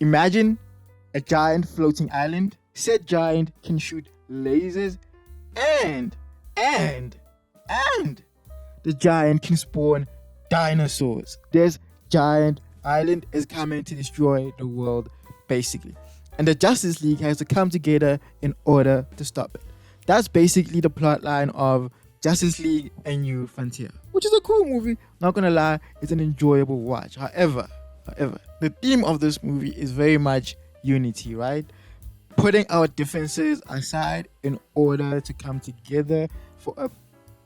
Imagine a giant floating island. Said giant can shoot lasers and and the giant can spawn dinosaurs. This giant island is coming to destroy the world, basically. And the Justice League has to come together in order to stop it. That's basically the plot line of Justice League: A New Frontier, which is a cool movie. Not gonna lie, it's an enjoyable watch. However, the theme of this movie is very much unity, right? Putting our differences aside in order to come together for a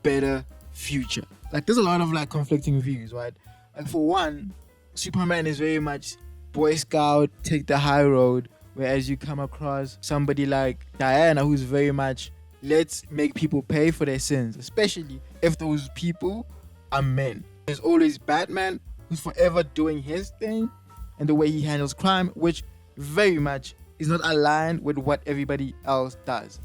better future. Like, there's a lot of like conflicting views, right? Like, for one, Superman is very much Boy Scout, take the high road, whereas you come across somebody like Diana, who's very much let's make people pay for their sins, especially if those people are men. There's always Batman, who's forever doing his thing and the way he handles crime, which very much is not aligned with what everybody else does.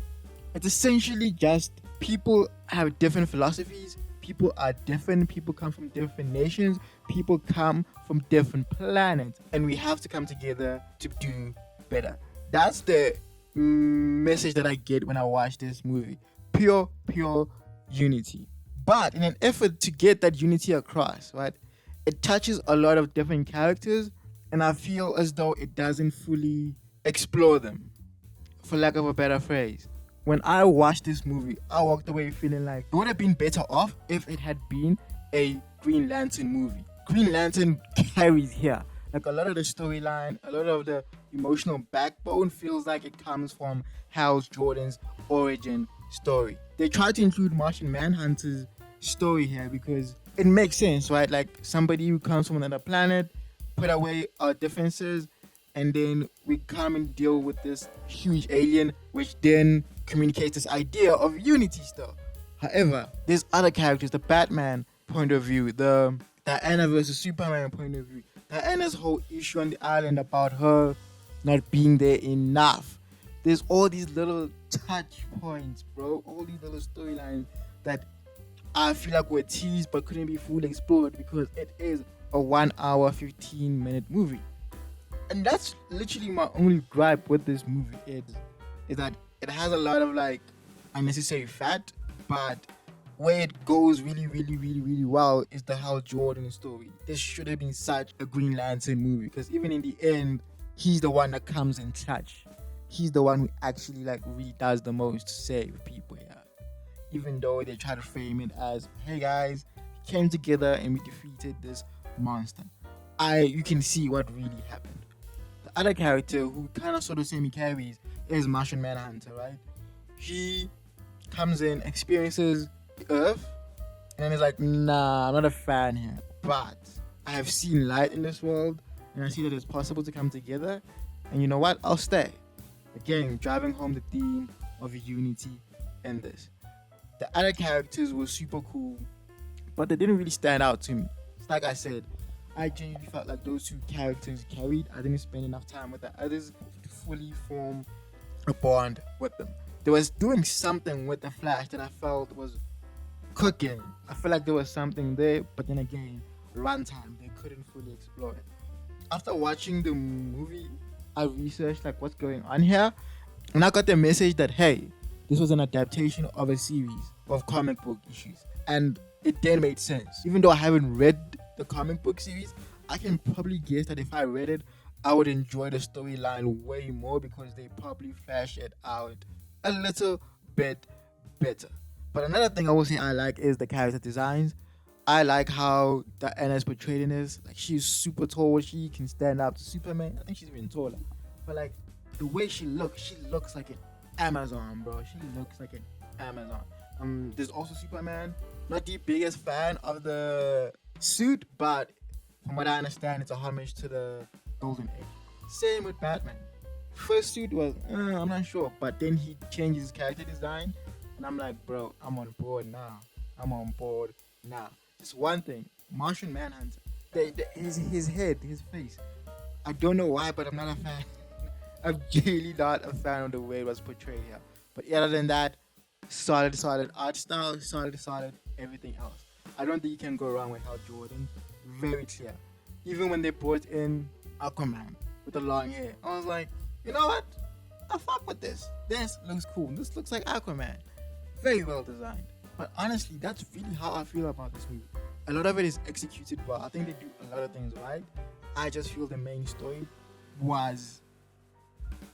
It's essentially just people have different philosophies, people are different, people come from different nations, people come from different planets, and we have to come together to do better. That's the message that I get when I watch this movie. Pure unity. But in an effort to get that unity across, right, it touches a lot of different characters, and I feel as though it doesn't fully explore them, for lack of a better phrase. When I watched this movie, I walked away feeling like it would have been better off if it had been a Green Lantern movie. Green Lantern carries here. Like, a lot of the storyline, a lot of the emotional backbone feels like it comes from Hal Jordan's origin story. They tried to include Martian Manhunter's story here because it makes sense, right? Like, somebody who comes from another planet, put away our differences, and then we come and deal with this huge alien, which then communicates this idea of unity still. However, there's other characters, the Batman point of view, the Diana versus Superman point of view, Diana's whole issue on the island about her not being there enough. There's all these little touch points, bro, all these little storylines that I feel like were teased but couldn't be fully explored because it is a 1 hour 15-minute movie. And that's literally my only gripe with this movie is that it has a lot of like unnecessary fat, but where it goes really well is the Hal Jordan story. This should have been such a Green Lantern movie because even in the end, he's the one that comes in clutch. He's the one who actually like really does the most to save people here. Even though they try to frame it as, hey guys, we came together and we defeated this monster. You can see what really happened. The other character who kind of sort of semi-carries is Martian Manhunter, right? He comes in, experiences the Earth, and then is like, nah, I'm not a fan here. But I have seen light in this world, and I see that it's possible to come together. And you know what? I'll stay. Again, driving home the theme of unity in this. The other characters were super cool, but they didn't really stand out to me. It's like I said, I genuinely felt like those two characters carried. I didn't spend enough time with the others to fully form a bond with them. They was doing something with the Flash that I felt was cooking. I feel like there was something there, but then again, runtime, they couldn't fully explore it. After watching the movie, I researched like what's going on here, and I got the message that, hey, this was an adaptation of a series of comic book issues, and it then made sense. Even though I haven't read the comic book series, I can probably guess that if I read it, I would enjoy the storyline way more because they probably flesh it out a little bit better. But another thing I will say I like is the character designs. I like how Diana is portrayed in this. Like, she's super tall, she can stand up to Superman. I think she's even taller. But like, the way she looks like an Amazon, bro. She looks like an Amazon. There's also Superman. Not the biggest fan of the suit, but from what I understand, it's a homage to the Golden Age. Same with Batman. First suit was, I'm not sure, but then he changed his character design, and I'm like, bro, I'm on board now. Just one thing, Martian Manhunter, his head, his face. I don't know why, but I'm not a fan. I'm really not a fan of the way it was portrayed here. But other than that, solid art style, solid everything else. I don't think you can go wrong with Hal Jordan. Very clear. Even when they brought in Aquaman, with the long hair. I was like, you know what? I fuck with this. This looks cool. This looks like Aquaman. Very well designed. But honestly, that's really how I feel about this movie. A lot of it is executed well. I think they do a lot of things right. I just feel the main story was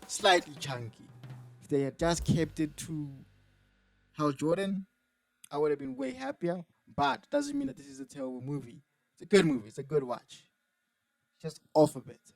slightly chunky. If they had just kept it to Hal Jordan, I would have been way happier. But doesn't mean that this is a terrible movie. It's a good movie. It's a good watch. Just off a bit.